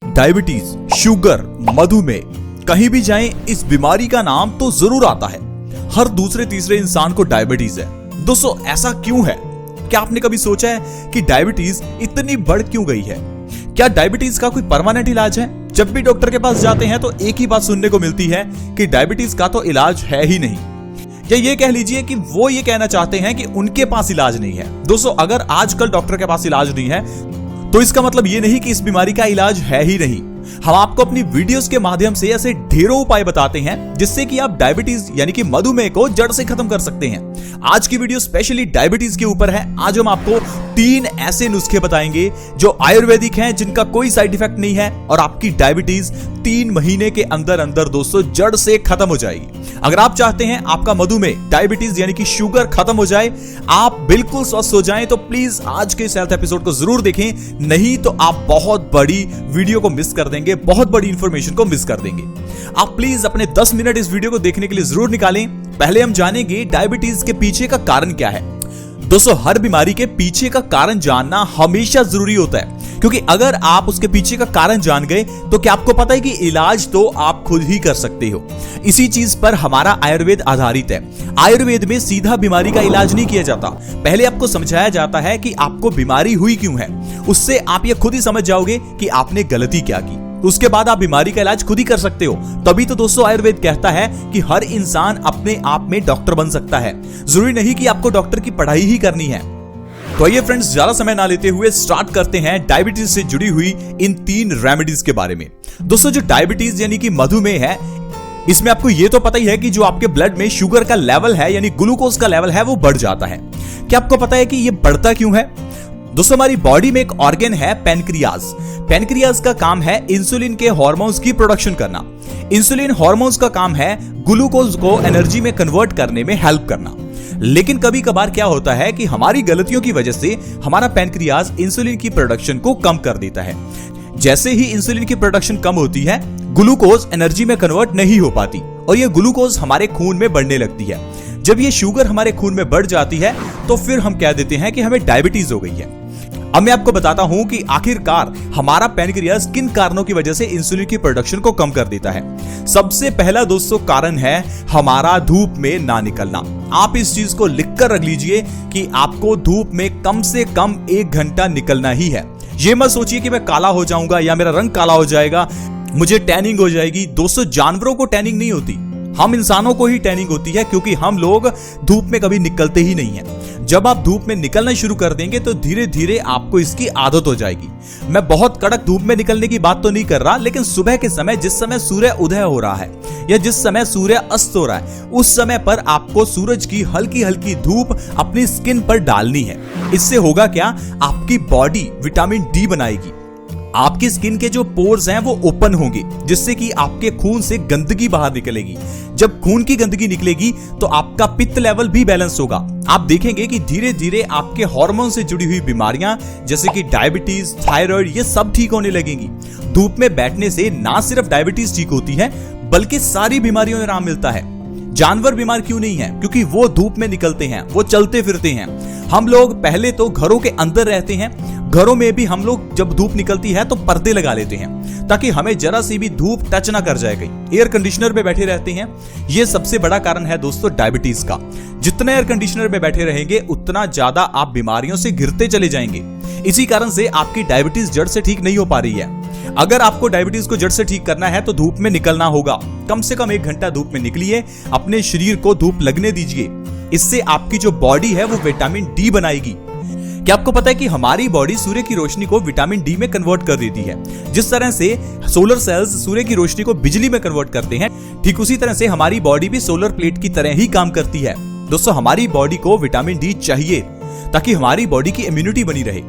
Diabetes, sugar, मधुमेह, कहीं भी जाएं इस बीमारी का नाम तो जरूर आता है। हर दूसरे तीसरे इंसान को डायबिटीज है। दोस्तों ऐसा क्यों है? क्या आपने कभी सोचा है कि डायबिटीज इतनी बढ़ क्यों गई है? क्या डायबिटीज का कोई परमानेंट इलाज है? जब भी डॉक्टर के पास जाते हैं तो एक ही बात सुनने को मिलती है कि डायबिटीज का तो इलाज है ही नहीं, या ये कह लीजिए कि वो ये कहना चाहते हैं कि उनके पास इलाज नहीं है। दोस्तों अगर आजकल डॉक्टर के पास इलाज नहीं है तो इसका मतलब ये नहीं कि इस बीमारी का इलाज है ही नहीं। हम आपको अपनी वीडियोस के माध्यम से ऐसे ढेरों उपाय बताते हैं जिससे कि आप डायबिटीज यानी कि मधुमेह को जड़ से खत्म कर सकते हैं। आज की वीडियो स्पेशली डायबिटीज के ऊपर है। आज हम आपको 3 ऐसे नुस्खे बताएंगे जो आयुर्वेदिक हैं, जिनका कोई साइड इफेक्ट नहीं है और आपकी डायबिटीज 3 महीने के अंदर अंदर दोस्तों जड़ से खत्म हो जाएगी। अगर आप चाहते हैं आपका मधुमेह, डायबिटीज यानी कि शुगर खत्म हो जाए, आप बिल्कुल स्वस्थ हो जाएं, तो प्लीज आज के इस हेल्थ एपिसोड को जरूर देखें, नहीं तो आप बहुत बड़ी वीडियो को मिस कर देंगे, बहुत बड़ी इंफॉर्मेशन को मिस कर देंगे। आप प्लीज अपने 10 मिनट इस वीडियो को देखने के लिए जरूर निकालें। पहले हम जानेंगे डायबिटीज के पीछे का कारण क्या है। दोस्तों हर बीमारी के पीछे का कारण जानना हमेशा जरूरी होता है, क्योंकि अगर आप उसके पीछे का कारण जान गए तो क्या आपको पता है कि इलाज तो आप खुद ही कर सकते हो। इसी चीज पर हमारा आयुर्वेद आधारित है। आयुर्वेद में सीधा बीमारी का इलाज नहीं किया जाता, पहले आपको समझाया जाता है कि आपको बीमारी हुई क्यों है। उससे आप ये खुद ही समझ जाओगे कि आपने गलती क्या की, उसके बाद आप बीमारी का इलाज खुद ही कर सकते हो। तभी तो दोस्तों आयुर्वेद कहता है कि हर इंसान अपने आप में डॉक्टर बन सकता है, जरूरी नहीं कि आपको डॉक्टर की पढ़ाई ही करनी है। तो आइए फ्रेंड्स, ज्यादा समय ना लेते हुए स्टार्ट करते हैं डायबिटीज से जुड़ी हुई इन 3 रेमेडीज के बारे में। दोस्तों जो डायबिटीज यानी कि मधुमेह है, इसमें आपको ये तो पता ही है कि जो आपके ब्लड में शुगर का लेवल है यानी ग्लूकोज का लेवल है वो बढ़ जाता है। क्या आपको पता है कि ये बढ़ता क्यों है? दोस्तों हमारी बॉडी में एक ऑर्गन है पैनक्रियाज। पैनक्रियाज का काम है इंसुलिन के हार्मोन्स की प्रोडक्शन करना। इंसुलिन हार्मोन्स का काम है ग्लूकोज को एनर्जी में कन्वर्ट करने में हेल्प करना। लेकिन कभी कभार क्या होता है कि हमारी गलतियों की वजह से हमारा पैनक्रियाज इंसुलिन की प्रोडक्शन को कम कर देता है। जैसे ही इंसुलिन की प्रोडक्शन कम होती है, ग्लूकोज एनर्जी में कन्वर्ट नहीं हो पाती और ये ग्लूकोज हमारे खून में बढ़ने लगती है। जब ये शुगर हमारे खून में बढ़ जाती है तो फिर हम कह देते हैं कि हमें डायबिटीज हो गई है। अब मैं आपको बताता हूं कि आखिरकार हमारा पैनक्रियाज किन कारणों की वजह से इंसुलिन की प्रोडक्शन को कम कर देता है। सबसे पहला दोस्तों कारण है हमारा धूप में ना निकलना। आप इस चीज को लिखकर रख लीजिए कि आपको धूप में कम से कम 1 घंटा निकलना ही है। ये मत सोचिए कि मैं काला हो जाऊंगा या मेरा रंग काला हो जाएगा, मुझे टैनिंग हो जाएगी। दोस्तों जानवरों को टैनिंग नहीं होती, हम इंसानों को ही टैनिंग होती है, क्योंकि हम लोग धूप में कभी निकलते ही नहीं हैं। जब आप धूप में निकलना शुरू कर देंगे तो धीरे धीरे आपको इसकी आदत हो जाएगी। मैं बहुत कड़क धूप में निकलने की बात तो नहीं कर रहा, लेकिन सुबह के समय जिस समय सूर्य उदय हो रहा है या जिस समय सूर्य अस्त हो रहा है, उस समय पर आपको सूरज की हल्की हल्की धूप अपनी स्किन पर डालनी है। इससे होगा क्या, आपकी बॉडी विटामिन डी बनाएगी, आपकी स्किन के जो पोर्स हैं वो ओपन होंगे, जिससे कि आपके खून से गंदगी बाहर निकलेगी। जब खून की गंदगी निकलेगी तो आपका पित्त लेवल भी बैलेंस होगा। आप देखेंगे कि धीरे धीरे आपके हार्मोन से जुड़ी हुई बीमारियां जैसे कि डायबिटीज, थायराइड, ये सब ठीक होने लगेंगी। धूप में बैठने से ना सिर्फ डायबिटीज ठीक होती है बल्कि सारी बीमारियों में आराम मिलता है। जानवर बीमार क्यों नहीं है? क्योंकि वो धूप में निकलते हैं, वो चलते फिरते हैं। हम लोग पहले तो घरों के अंदर रहते हैं, घरों में भी हम लोग जब धूप निकलती है तो पर्दे लगा लेते हैं ताकि हमें जरा सी भी धूप टच ना कर जाए। गई एयर कंडीशनर में बैठे रहते हैं। ये सबसे बड़ा कारण है दोस्तों डायबिटीज का। जितना एयर कंडीशनर में बैठे रहेंगे उतना ज्यादा आप बीमारियों से घिरते चले जाएंगे। इसी कारण से आपकी डायबिटीज जड़ से ठीक नहीं हो पा रही है। अगर आपको डायबिटीज को जड़ से ठीक करना है तो धूप में निकलना होगा। कम से कम 1 घंटा धूप में निकलिए, अपने शरीर को धूप लगने दीजिए। इससे आपकी जो बॉडी है वो विटामिन डी बनाएगी। क्या आपको पता है कि हमारी बॉडी सूर्य की रोशनी को विटामिन डी में कन्वर्ट कर देती है? जिस तरह से सोलर सेल्स सूर्य की रोशनी को बिजली में कन्वर्ट करते हैं, ठीक उसी तरह से हमारी बॉडी भी सोलर प्लेट की तरह ही काम करती है। दोस्तों हमारी बॉडी को विटामिन डी चाहिए ताकि हमारी बॉडी की इम्यूनिटी बनी रहे।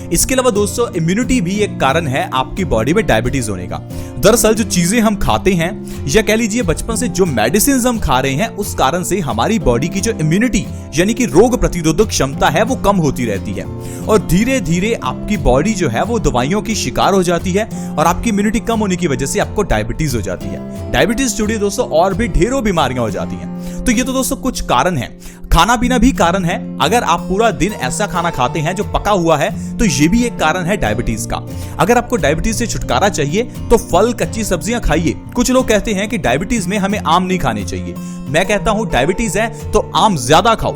इसके अलावा दोस्तों इम्यूनिटी भी एक कारण है आपकी बॉडी में डायबिटीज होने का। दरअसल जो चीजें हम खाते हैं या कह लीजिए बचपन से जो मेडिसिन हम खा रहे हैं, उस कारण से हमारी बॉडी की जो इम्यूनिटी यानी कि रोग प्रतिरोधक क्षमता है वो कम होती रहती है और धीरे धीरे आपकी बॉडी जो है वो दवाइयों की शिकार हो जाती है और आपकी इम्यूनिटी कम होने की वजह से आपको डायबिटीज हो जाती है। डायबिटीज जुड़ी दोस्तों और भी ढेरों बीमारियां हो जाती हैं। तो ये तो दोस्तों कुछ कारण हैं। खाना पीना भी कारण है। अगर आप पूरा दिन ऐसा खाना खाते हैं जो पका हुआ है तो ये भी एक कारण है डायबिटीज का। अगर आपको डायबिटीज से छुटकारा चाहिए तो फल, कच्ची सब्जियां खाइए। कुछ लोग कहते हैं कि डायबिटीज में हमें आम नहीं खाने चाहिए। मैं कहता हूं डायबिटीज है तो आम ज्यादा खाओ।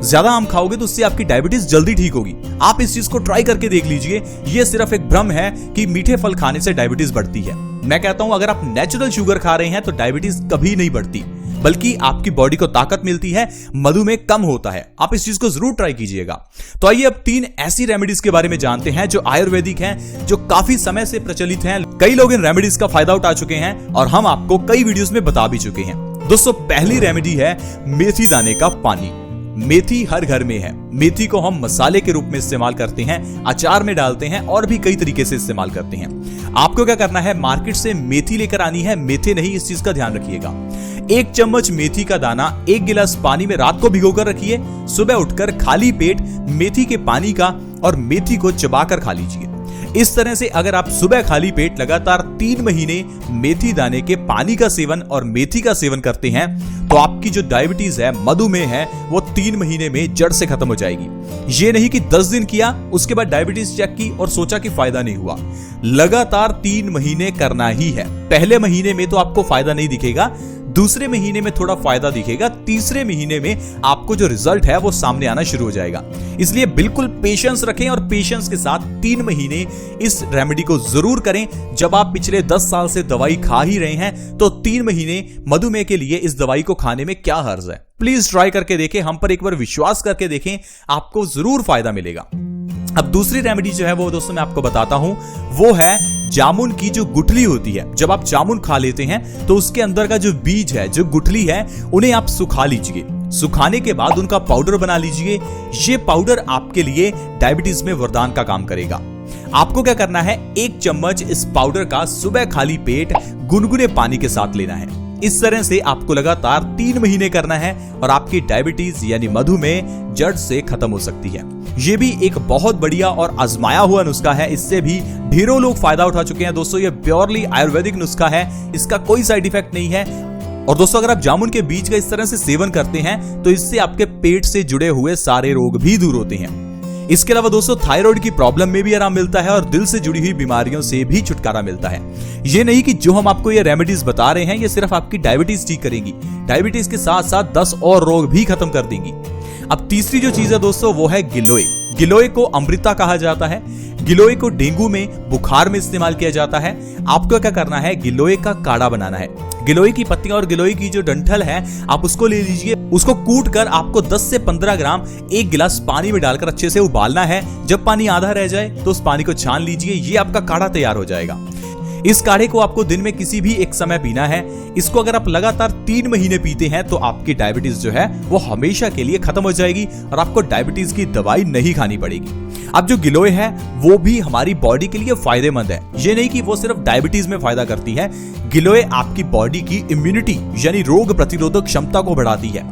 ज्यादा आम खाओगे तो उससे आपकी डायबिटीज जल्दी ठीक होगी। आप इस चीज को ट्राई करके देख लीजिए। ये सिर्फ एक भ्रम है कि मीठे फल खाने से डायबिटीज बढ़ती है। मैं कहता हूं अगर आप नेचुरल शुगर खा रहे हैं तो डायबिटीज कभी नहीं बढ़ती, बल्कि आपकी बॉडी को ताकत मिलती है, मधुमेह कम होता है। आप इस चीज को जरूर ट्राई कीजिएगा। तो आइए अब 3 ऐसी रेमेडीज के बारे में जानते हैं जो आयुर्वेदिक हैं, जो काफी समय से प्रचलित हैं। कई लोग इन रेमेडीज का फायदा उठा चुके हैं और हम आपको कई वीडियोस में बता भी चुके हैं। दोस्तों, पहली रेमेडी है मेथी दाने का पानी। मेथी हर घर में है। मेथी को हम मसाले के रूप में इस्तेमाल करते हैं, अचार में डालते हैं और भी कई तरीके से इस्तेमाल करते हैं। आपको क्या करना है, मार्केट से मेथी लेकर आनी है, मेथे नहीं, इस चीज का ध्यान रखिएगा। 1 चम्मच मेथी का दाना 1 गिलास पानी में रात को भिगोकर रखिए। सुबह उठकर खाली पेट मेथी के पानी का और मेथी को चबाकर खा लीजिए। इस तरह से अगर आप सुबह खाली पेट लगातार 3 महीने मेथी दाने के पानी का सेवन और मेथी का सेवन करते हैं तो आपकी जो डायबिटीज है, मधुमेह है, वो 3 महीने में जड़ से खत्म हो जाएगी। ये नहीं कि 10 दिन किया, उसके बाद डायबिटीज चेक की और सोचा कि फायदा नहीं हुआ। लगातार 3 महीने करना ही है। पहले महीने में तो आपको फायदा नहीं दिखेगा, दूसरे महीने में थोड़ा फायदा दिखेगा, तीसरे महीने में आपको जो रिजल्ट है वो सामने आना शुरू हो जाएगा। इसलिए बिल्कुल पेशेंस रखें और पेशेंस के साथ 3 महीने इस रेमेडी को जरूर करें। जब आप पिछले 10 साल से दवाई खा ही रहे हैं तो 3 महीने मधुमेह के लिए इस दवाई को खाने में क्या हर्ज है। प्लीज ट्राई करके देखें, हम पर एक बार विश्वास करके देखें, आपको जरूर फायदा मिलेगा। अब दूसरी रेमेडी जो है वो दोस्तों मैं आपको बताता हूं, वो है जामुन की जो गुठली होती है। जब आप जामुन खा लेते हैं तो उसके अंदर का जो बीज है, जो गुठली है, उन्हें आप सुखा लीजिए। सुखाने के बाद उनका पाउडर बना लीजिए। ये पाउडर आपके लिए डायबिटीज में वरदान का काम करेगा। आपको क्या करना है, 1 चम्मच इस पाउडर का सुबह खाली पेट गुनगुने पानी के साथ लेना है। इस तरह से आपको लगातार 3 महीने करना है और आपकी डायबिटीज यानी मधुमेह जड़ से खत्म हो सकती है। ये भी एक बहुत बढ़िया और आजमाया हुआ नुस्खा है। इससे भी ढेरों लोग फायदा उठा चुके हैं। दोस्तों, ये प्योरली आयुर्वेदिक नुस्खा है, इसका कोई साइड इफेक्ट नहीं है। और दोस्तों, अगर आप जामुन के बीज का इस तरह से सेवन करते हैं तो इससे आपके पेट से जुड़े हुए सारे रोग भी दूर होते हैं। इसके अलावा दोस्तों, थायराइड की प्रॉब्लम में भी आराम मिलता है और दिल से जुड़ी हुई बीमारियों से भी छुटकारा मिलता है। ये नहीं कि जो हम आपको ये रेमेडीज बता रहे हैं ये सिर्फ आपकी डायबिटीज ठीक करेंगी, डायबिटीज के साथ साथ 10 और रोग भी खत्म कर देंगी। अब तीसरी जो चीज है दोस्तों वो है गिलोय। गिलोय को अमृता कहा जाता है। गिलोय को डेंगू में, बुखार में इस्तेमाल किया जाता है। आपको क्या करना है, गिलोय का काढ़ा बनाना है। गिलोय की पत्तियां और गिलोय की जो डंठल है आप उसको ले लीजिए। उसको कूट कर आपको 10 से 15 ग्राम 1 गिलास पानी में डालकर अच्छे से उबालना है। जब पानी आधा रह जाए तो उस पानी को छान लीजिए। ये आपका काढ़ा तैयार हो जाएगा। इस काढ़े को आपको दिन में किसी भी एक समय पीना है। इसको अगर आप लगातार 3 महीने पीते हैं तो आपकी डायबिटीज जो है वो हमेशा के लिए खत्म हो जाएगी और आपको डायबिटीज की दवाई नहीं खानी पड़ेगी। अब जो गिलोय है वो भी हमारी बॉडी के लिए फायदेमंद है। ये नहीं कि वो सिर्फ डायबिटीज में फायदा करती है। गिलोय आपकी बॉडी की इम्यूनिटी यानी रोग प्रतिरोधक क्षमता को बढ़ाती है।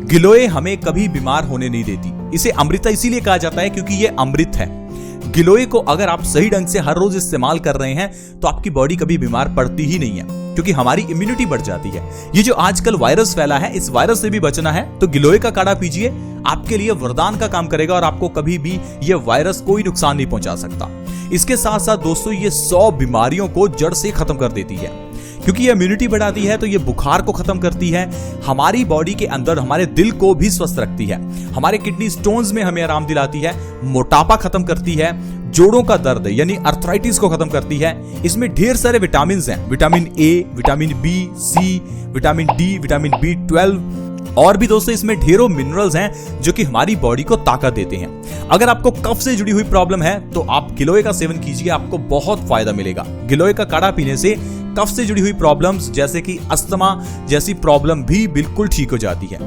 गिलोय हमें कभी बीमार होने नहीं देती। इसे अमृता इसीलिए कहा जाता है क्योंकि ये अमृत है। गिलोय को अगर आप सही ढंग से हर रोज इस्तेमाल कर रहे हैं तो आपकी बॉडी कभी बीमार पड़ती ही नहीं है, क्योंकि हमारी इम्यूनिटी बढ़ जाती है। ये जो आजकल वायरस फैला है, इस वायरस से भी बचना है तो गिलोय का काढ़ा पीजिए। आपके लिए वरदान का काम करेगा और आपको कभी भी ये वायरस कोई नुकसान नहीं पहुंचा सकता। इसके साथ साथ दोस्तों ये 100 बीमारियों को जड़ से खत्म कर देती है। क्योंकि ये इम्यूनिटी बढ़ाती है तो ये बुखार को खत्म करती है। हमारी बॉडी के अंदर हमारे दिल को भी स्वस्थ रखती है। हमारे किडनी स्टोन्स में हमें आराम दिलाती है। मोटापा खत्म करती है। जोड़ों का दर्द यानी अर्थराइटिस को खत्म करती है। इसमें ढेर सारे विटामिन हैं, vitamin A, vitamin B, C, vitamin D, vitamin B12 और भी दोस्तों इसमें ढेरों मिनरल्स हैं जो कि हमारी बॉडी को ताकत देते हैं। अगर आपको कफ से जुड़ी हुई प्रॉब्लम है तो आप गिलोय का सेवन कीजिए, आपको बहुत फायदा मिलेगा। गिलोय का काढ़ा पीने से कफ से जुड़ी हुई प्रॉब्लम्स जैसे कि अस्थमा जैसी प्रॉब्लम भी बिल्कुल ठीक हो जाती है।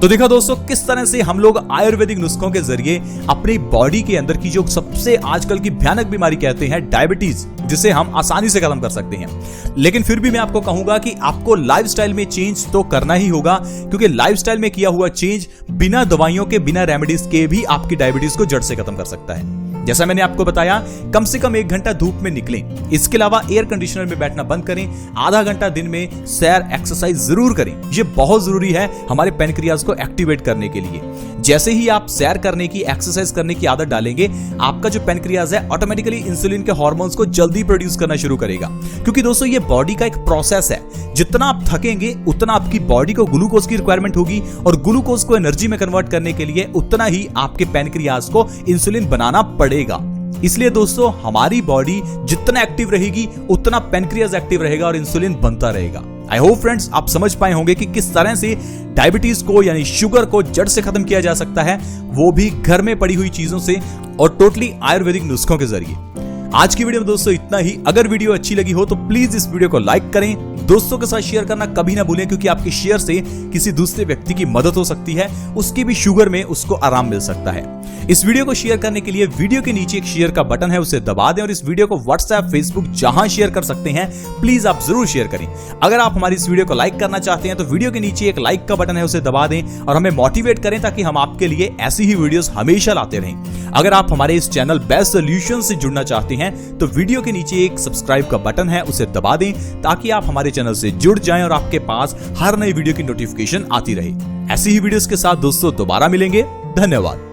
तो देखा दोस्तों किस तरह से हम लोग आयुर्वेदिक नुस्खों के जरिए अपनी बॉडी के अंदर की जो सबसे आजकल की भयानक बीमारी कहते हैं डायबिटीज, जिसे हम आसानी से खत्म कर सकते हैं। लेकिन फिर भी मैं आपको कहूंगा कि आपको लाइफस्टाइल में चेंज तो करना ही होगा, क्योंकि लाइफस्टाइल में किया हुआ चेंज बिना दवाइयों के, बिना रेमेडीज के भी आपकी डायबिटीज को जड़ से खत्म कर सकता है। जैसा मैंने आपको बताया, कम से कम 1 घंटा धूप में निकलें। इसके अलावा एयर कंडीशनर में बैठना बंद करें। आधा घंटा दिन में सैर एक्सरसाइज जरूर करें। ये बहुत जरूरी है हमारे पैनक्रियाज को एक्टिवेट करने के लिए। जैसे ही आप सैर करने की, एक्सरसाइज करने की आदत डालेंगे, आपका जो पैनक्रियाज है ऑटोमेटिकली इंसुलिन के हार्मोन्स को जल्दी प्रोड्यूस करना शुरू करेगा। क्योंकि दोस्तों ये बॉडी का एक प्रोसेस है। जितना आप थकेंगे उतना आपकी बॉडी को ग्लूकोज की रिक्वायरमेंट होगी और ग्लूकोज को एनर्जी में कन्वर्ट करने के लिए उतना ही आपके पैनक्रियाज को इंसुलिन बनाना पड़ेगा। इसलिए दोस्तों हमारी बॉडी जितना एक्टिव रहेगी उतना पैनक्रियाज एक्टिव रहेगा और इंसुलिन बनता रहेगा। आई होप फ्रेंड्स आप समझ पाए होंगे कि किस तरह से डायबिटीज को यानी शुगर को जड़ से खत्म किया जा सकता है, वो भी घर में पड़ी हुई चीजों से और टोटली आयुर्वेदिक नुस्खों के जरिए। आज की वीडियो में दोस्तों इतना ही। अगर वीडियो अच्छी लगी हो तो प्लीज इस वीडियो को लाइक करें, दोस्तों के साथ शेयर करना कभी ना भूलें, क्योंकि आपके शेयर से किसी दूसरे व्यक्ति की मदद हो सकती है, उसकी भी शुगर में उसको आराम मिल सकता है। इस वीडियो को शेयर करने के लिए वीडियो के नीचे एक शेयर का बटन है, उसे दबा दें और इस वीडियो को व्हाट्सएप, फेसबुक जहां शेयर कर सकते हैं प्लीज आप जरूर शेयर करें। अगर आप हमारी इस वीडियो को लाइक करना चाहते हैं तो वीडियो के नीचे एक लाइक का बटन है, उसे दबा दें और हमें मोटिवेट करें ताकि हम आपके लिए ऐसी ही वीडियोस हमेशा लाते रहें। अगर आप हमारे इस चैनल बेस्ट सॉल्यूशन से जुड़ना चाहते हैं तो वीडियो के नीचे एक सब्सक्राइब का बटन है, उसे दबा दें ताकि आप हमारे चैनल से जुड़ जाएं और आपके पास हर नई वीडियो की नोटिफिकेशन आती रहे। ऐसी ही वीडियोस के साथ दोस्तों दोबारा मिलेंगे। धन्यवाद।